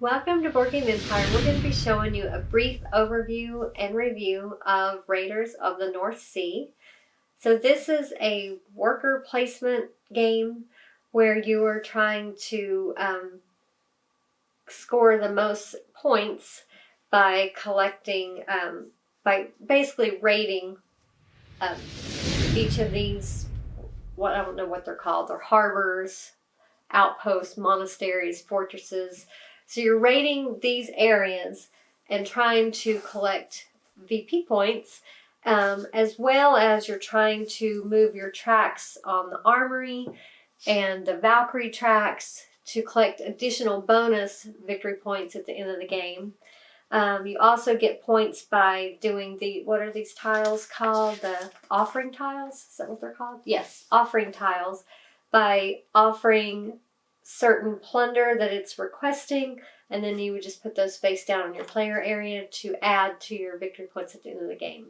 Welcome to Board Game Empire. We're going to be showing you a brief overview and review of Raiders of the North Sea. So this is a worker placement game where you are trying to score the most points by collecting, by basically raiding each of these, I don't know what they're called. They're harbors, outposts, monasteries, fortresses. So you're raiding these areas and trying to collect VP points, as well as you're trying to move your tracks on the armory and the Valkyrie tracks to collect additional bonus victory points at the end of the game. You also get points by doing what are these tiles called? The offering tiles? Is that what they're called? Yes, offering tiles. By offering certain plunder that it's requesting, and then you would just put those face down in your player area to add to your victory points at the end of the game.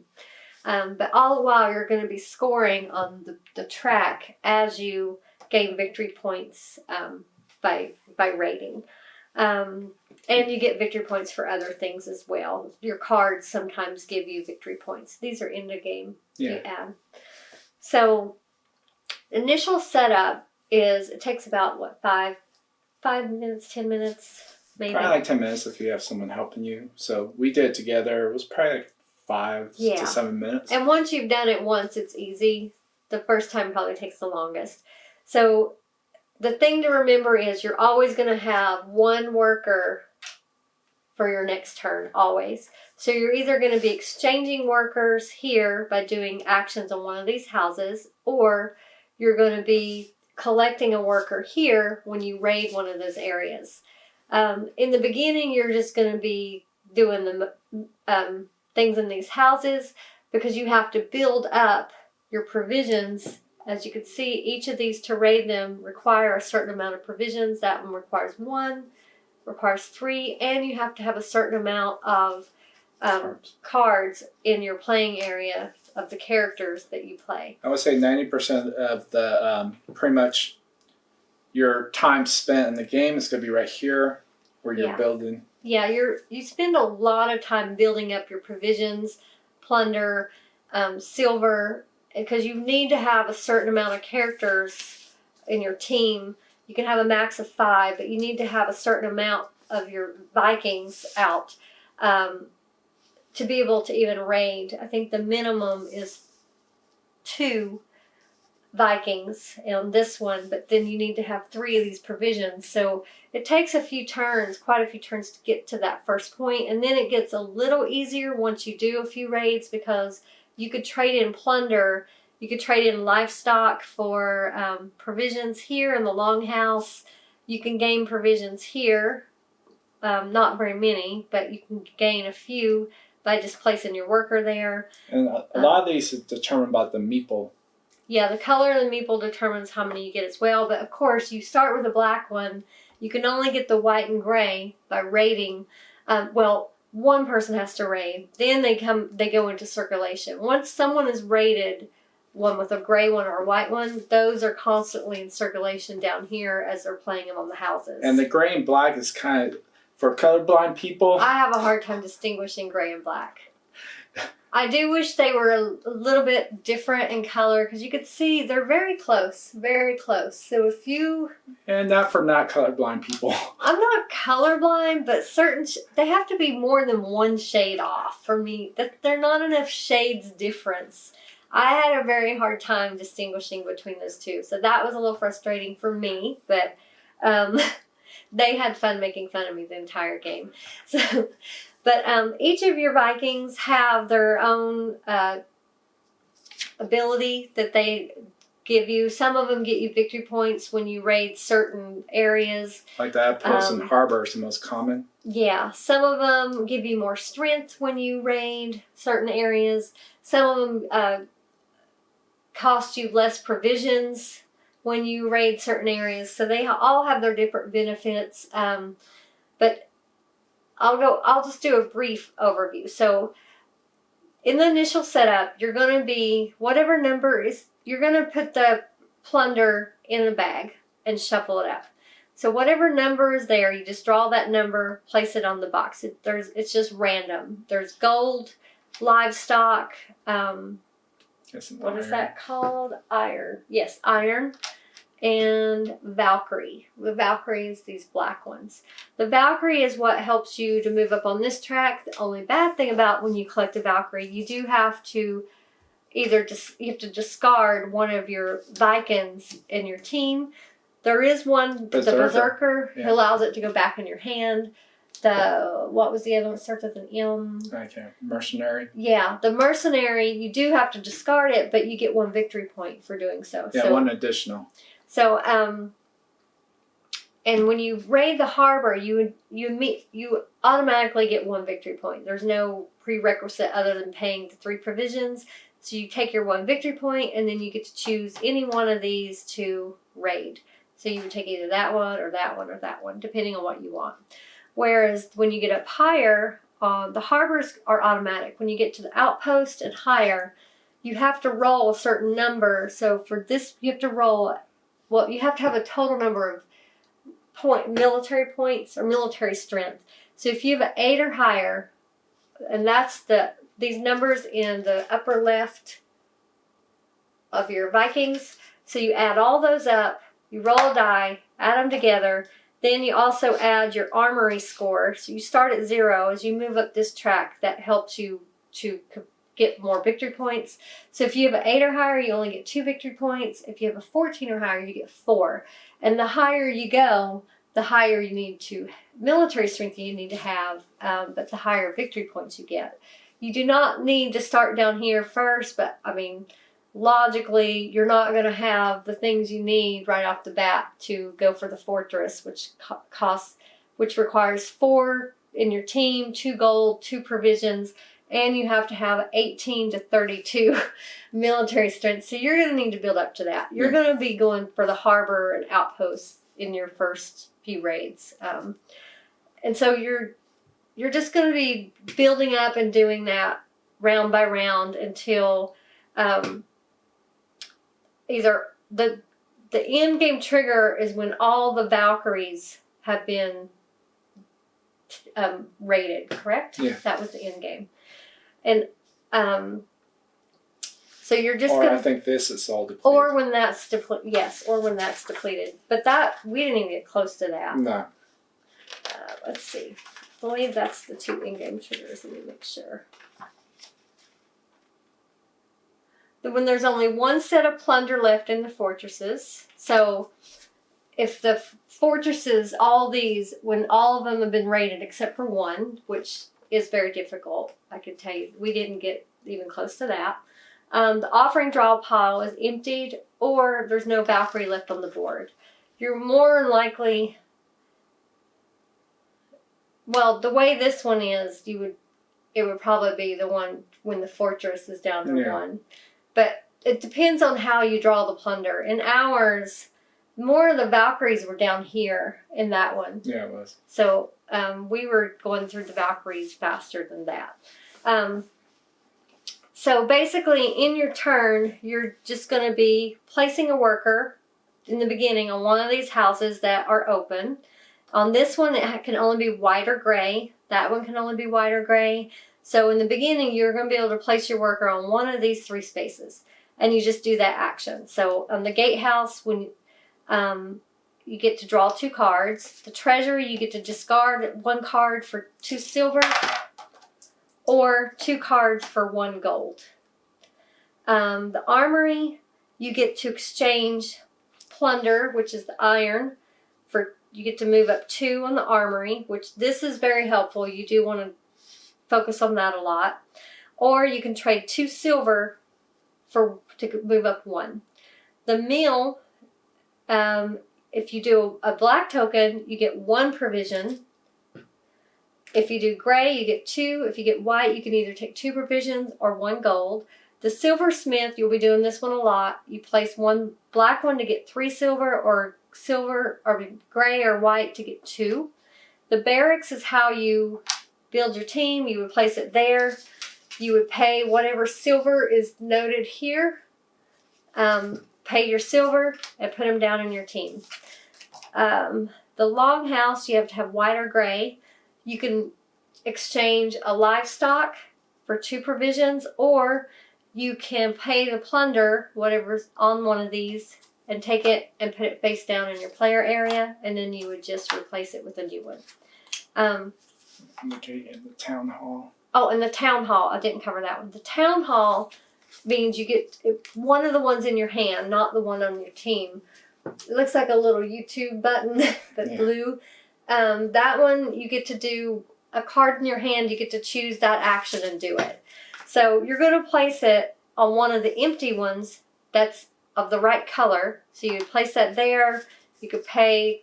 But all the while you're going to be scoring on the track as you gain victory points by raiding. And you get victory points for other things as well. Your cards sometimes give you victory points. These are in the game you add. So initial setup it takes about 5 minutes, 10 minutes, maybe. Probably like 10 minutes if you have someone helping you. So we did it together. It was probably like 5 to 7 minutes. And once you've done it once, it's easy. The first time probably takes the longest. So the thing to remember is you're always going to have one worker for your next turn, always. So you're either going to be exchanging workers here by doing actions on one of these houses, or you're going to be collecting a worker here when you raid one of those areas. In the beginning, you're just going to be doing the things in these houses because you have to build up your provisions. As you can see, each of these to raid them require a certain amount of provisions. That one requires 1, requires 3, and you have to have a certain amount of cards in your playing area of the characters that you play. I would say 90% of the pretty much your time spent in the game is going to be right here where you're building. Yeah, you spend a lot of time building up your provisions, plunder, silver, because you need to have a certain amount of characters in your team. You can have a max of 5, but you need to have a certain amount of your Vikings out to be able to even raid. I think the minimum is 2 Vikings on this one, but then you need to have 3 of these provisions. So it takes a few turns, quite a few turns to get to that first point, and then it gets a little easier once you do a few raids because you could trade in plunder, you could trade in livestock for provisions here in the longhouse. You can gain provisions here, not very many, but you can gain a few by just placing your worker there. And a lot of these is determined by the meeple. Yeah, the color of the meeple determines how many you get as well. But of course, you start with a black one. You can only get the white and gray by raiding. One person has to raid. Then they go into circulation. Once someone is raided, one with a gray one or a white one, those are constantly in circulation down here as they're playing them on the houses. And the gray and black is kind of for colorblind people. I have a hard time distinguishing gray and black. I do wish they were a little bit different in color because you could see they're very close, very close. So if you... And not for not colorblind people. I'm not colorblind, but they have to be more than one shade off for me. They're not enough shades difference. I had a very hard time distinguishing between those two. So that was a little frustrating for me, but they had fun making fun of me the entire game. But each of your Vikings have their own ability that they give you. Some of them get you victory points when you raid certain areas. Like the outposts and harbor is the most common. Yeah, some of them give you more strength when you raid certain areas. Some of them cost you less provisions when you raid certain areas. So they all have their different benefits. But I'll just do a brief overview. So in the initial setup, you're going to be, whatever number is, you're going to put the plunder in a bag and shuffle it up. So whatever number is there, you just draw that number, place it on the box. It's just random. There's gold, livestock, what is that called? Iron. Yes, iron. And Valkyrie. The Valkyrie is these black ones. The Valkyrie is what helps you to move up on this track. The only bad thing about when you collect a Valkyrie, you do have to you have to discard one of your Vikings in your team. There is one, the Berserker, who allows it to go back in your hand. What was the other one that starts with an M? Okay, Mercenary. Yeah, the Mercenary, you do have to discard it, but you get 1 victory point for doing so. Yeah, 1 additional. So, and when you raid the harbor, you automatically get 1 victory point. There's no prerequisite other than paying the 3 provisions. So you take your 1 victory point, and then you get to choose any one of these to raid. So you would take either that one or that one or that one, depending on what you want. Whereas when you get up higher, the harbors are automatic. When you get to the outpost and higher, you have to roll a certain number. So for this, you have to roll. Well, you have to have a total number of military points or military strength. So if you have an 8 or higher, and that's these numbers in the upper left of your Vikings. So you add all those up, you roll a die, add them together. Then you also add your armory score. So you start at 0 as you move up this track. That helps you to get more victory points. So if you have an 8 or higher, you only get 2 victory points. If you have a 14 or higher, you get 4. And the higher you go, the higher you need to military strength you need to have, but the higher victory points you get. You do not need to start down here first, but I mean, logically, you're not going to have the things you need right off the bat to go for the fortress, which requires 4 in your team, 2 gold, 2 provisions, and you have to have 18 to 32 military strength. So you're going to need to build up to that. You're going to be going for the harbor and outposts in your first few raids. And so you're just going to be building up and doing that round by round until either the end game trigger is when all the Valkyries have been raided, correct? Yeah. That was the end game. And so you're just I think this is all depleted. Or when that's depleted. Yes, or when that's depleted. But we didn't even get close to that. No. Let's see. I believe that's the 2 in-game triggers. Let me make sure. When there's only 1 set of plunder left in the fortresses. So if the fortresses, all these, when all of them have been raided except for 1, which is very difficult, I can tell you, we didn't get even close to that. The offering draw pile is emptied, or there's no Valkyrie left on the board. You're more than likely, well, the way this one is, it would probably be the one when the fortress is down to 1. But it depends on how you draw the plunder. In ours, more of the Valkyries were down here in that one. Yeah, it was. So we were going through the Valkyries faster than that. So basically, in your turn, you're just going to be placing a worker in the beginning on one of these houses that are open. On this one, it can only be white or gray. That one can only be white or gray. So in the beginning, you're going to be able to place your worker on one of these 3 spaces. And you just do that action. So on the gatehouse, when you get to draw 2 cards. The treasury, you get to discard 1 card for 2 silver. Or 2 cards for 1 gold. The armory, you get to exchange plunder, which is the iron, you get to move up 2 on the armory, which this is very helpful. You do want to focus on that a lot. Or you can trade 2 silver to move up 1. The meal, if you do a black token, you get 1 provision. If you do gray, you get 2. If you get white, you can either take 2 provisions or 1 gold. The silversmith, you'll be doing this one a lot. You place 1 black one to get 3 silver, or gray or white to get 2. The barracks is how you build your team. You would place it there. You would pay whatever silver is noted here. Pay your silver and put them down in your team. The The longhouse, you have to have white or gray. You can exchange a livestock for 2 provisions, or you can pay to plunder whatever's on one of these and take it and put it face down in your player area, and then you would just replace it with a new one. Okay, in the town hall. Oh, and the town hall, I didn't cover that one. The town hall means you get one of the ones in your hand, not the one on your team. It looks like a little YouTube button that's blue. That one, you get to do a card in your hand. You get to choose that action and do it. So you're going to place it on one of the empty ones that's of the right color. So you would place that there. You could pay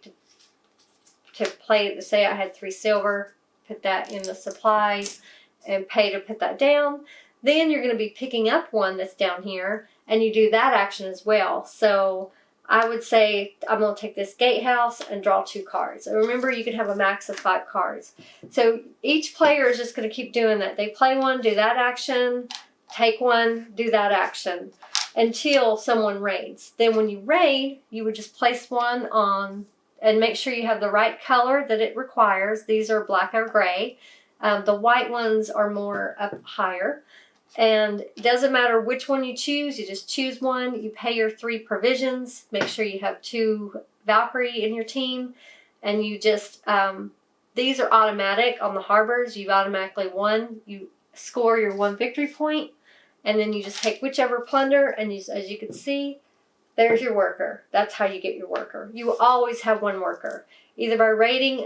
to play. Say I had 3 silver, put that in the supplies, and pay to put that down. Then you're going to be picking up one that's down here, and you do that action as well. So I would say I'm going to take this gatehouse and draw 2 cards. And remember, you can have a max of 5 cards. So each player is just going to keep doing that. They play one, do that action, take one, do that action, until someone raids. Then when you raid, you would just place one on and make sure you have the right color that it requires. These are black or gray. The white ones are more up higher. And it doesn't matter which one you choose. You just choose one. You pay your 3 provisions. Make sure you have 2 Valkyrie in your team. And you just, these are automatic on the harbors. You automatically won. You score your 1 victory point. And then you just take whichever plunder. And you, as you can see, there's your worker. That's how you get your worker. You will always have 1 worker. Either by raiding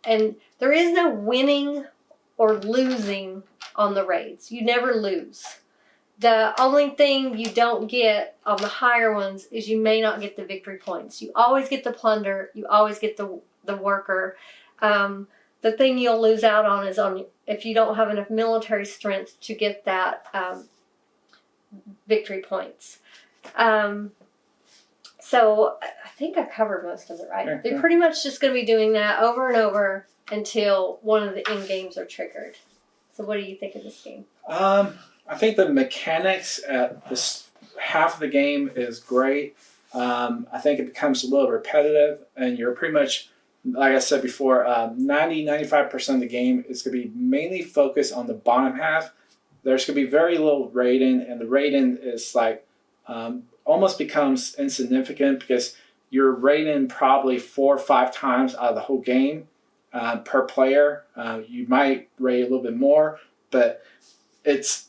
and there is no winning or losing on the raids. You never lose. The only thing you don't get on the higher ones is you may not get the victory points. You always get the plunder. You always get the worker. The thing you'll lose out on is on if you don't have enough military strength to get that victory points. So I think I covered most of it, right? Yeah, They're pretty much just going to be doing that over and over until one of the end games are triggered. So what do you think of this game? I think the mechanics at this half of the game is great. I think it becomes a little repetitive, and you're pretty much, like I said before, 90-95% of the game is going to be mainly focused on the bottom half. There's going to be very little raiding, and the raiding is like almost becomes insignificant because you're raiding probably 4 or 5 times out of the whole game. Per player, you might raid a little bit more, but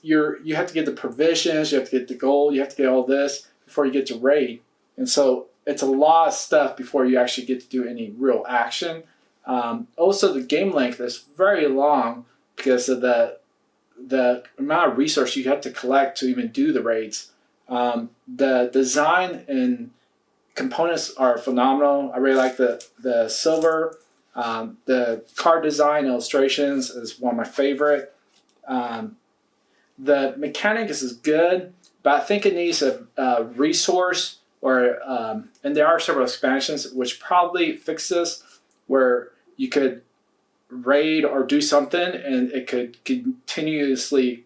you have to get the provisions, you have to get the gold, you have to get all this before you get to raid, and so it's a lot of stuff before you actually get to do any real action. Also, the game length is very long because of the amount of resources you have to collect to even do the raids. The design and components are phenomenal. I really like the silver. The card design illustrations is one of my favorite. The mechanics is good, but I think it needs a resource or and there are several expansions which probably fix this, where you could raid or do something and it could continuously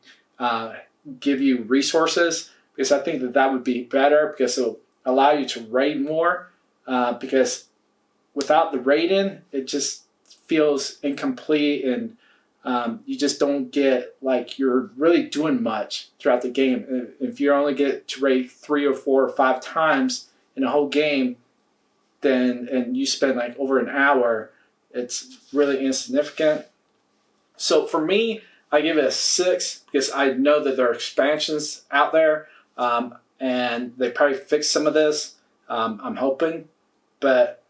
give you resources, because I think that would be better because it'll allow you to raid more, because without the raiding, it just feels incomplete, and you just don't get like you're really doing much throughout the game. If you only get to raid 3 or 4 or 5 times in a whole game, and you spend like over an hour, it's really insignificant. So for me, I give it a 6 because I know that there are expansions out there, and they probably fix some of this. I'm hoping, but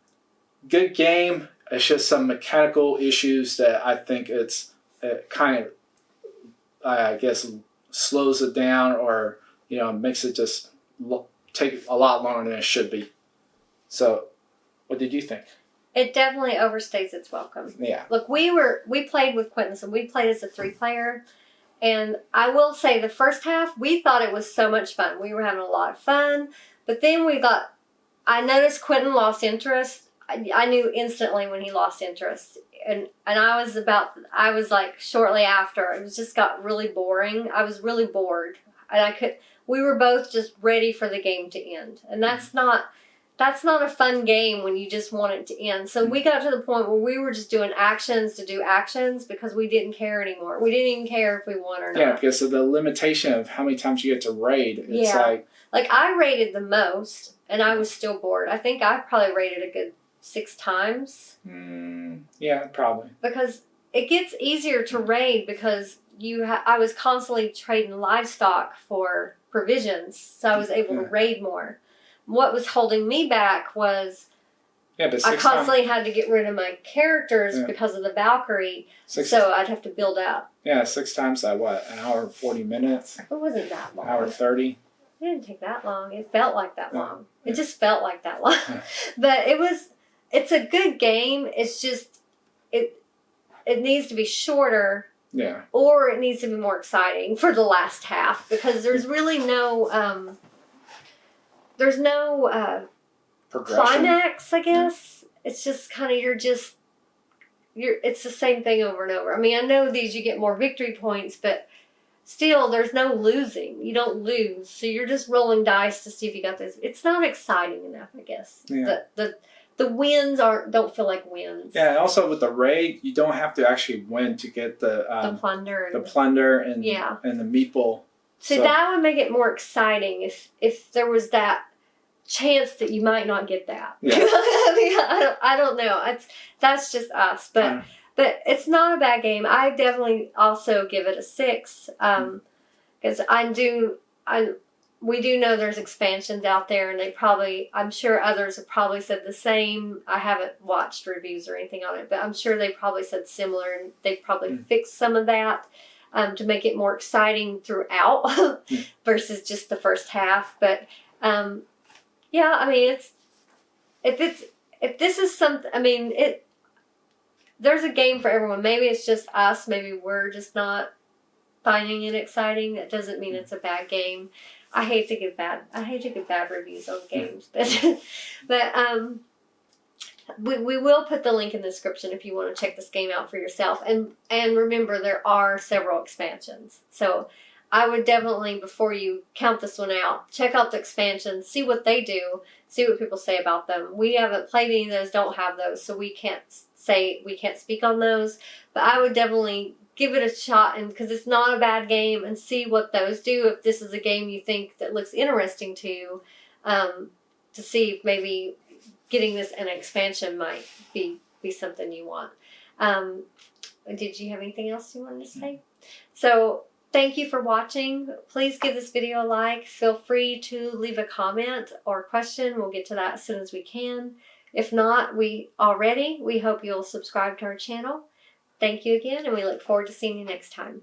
good game. It's just some mechanical issues that I think it kind of, I guess, slows it down, or makes it just take a lot longer than it should be. So, what did you think? It definitely overstays its welcome. Yeah. Look, we played with Quentin, so we played as a 3-player, and I will say the first half we thought it was so much fun. We were having a lot of fun, but then I noticed Quentin lost interest. I knew instantly when he lost interest, and I was like shortly after, it just got really boring. I was really bored, and we were both just ready for the game to end, and that's not that's not a fun game when you just want it to end. So we got to the point where we were just doing actions to do actions because we didn't care anymore. We didn't even care if we won or not. Yeah, because of the limitation of how many times you get to raid. It's like I raided the most, and I was still bored. I think I probably raided a good 6 times. Yeah, probably. Because it gets easier to raid because I was constantly trading livestock for provisions, so I was able to raid more. What was holding me back was I constantly had to get rid of my characters because of the Valkyrie, so I'd have to build out. Yeah, 6 times at what? An hour and 40 minutes? It wasn't that long. An hour 30? It didn't take that long. It felt like that long. It just felt like that long. But it's a good game. It's just, it needs to be shorter. Yeah. Or it needs to be more exciting for the last half because there's really no, there's no climax, I guess. It's just kind of, it's the same thing over and over. I mean, I know you get more victory points, but still there's no losing. You don't lose. So you're just rolling dice to see if you got this. It's not exciting enough, I guess. Yeah. The wins don't feel like wins. Yeah, and also with the raid, you don't have to actually win to get the plunder. The plunder and the meeple. So that would make it more exciting if there was that chance that you might not get that. Yeah. I mean, I don't know. That's just us, but it's not a bad game. I definitely also give it a 6 because we do know there's expansions out there, and I'm sure others have probably said the same. I haven't watched reviews or anything on it, but I'm sure they probably said similar, and they probably fixed some of that to make it more exciting throughout versus just the first half. But yeah, I mean, if this is something, I mean, there's a game for everyone. Maybe it's just us. Maybe we're just not finding it exciting. That doesn't mean it's a bad game. I hate to give bad reviews on games, but we will put the link in the description if you want to check this game out for yourself. And remember, there are several expansions, so I would definitely, before you count this one out, check out the expansions, see what they do, see what people say about them. We haven't played any of those, don't have those, so we can't speak on those. But I would definitely give it a shot, and because it's not a bad game, and see what those do. If this is a game you think that looks interesting to you, to see if maybe getting this in an expansion might be something you want. Did you have anything else you wanted to say? So thank you for watching. Please give this video a like. Feel free to leave a comment or question. We'll get to that as soon as we can. If not, we hope you'll subscribe to our channel. Thank you again, and we look forward to seeing you next time.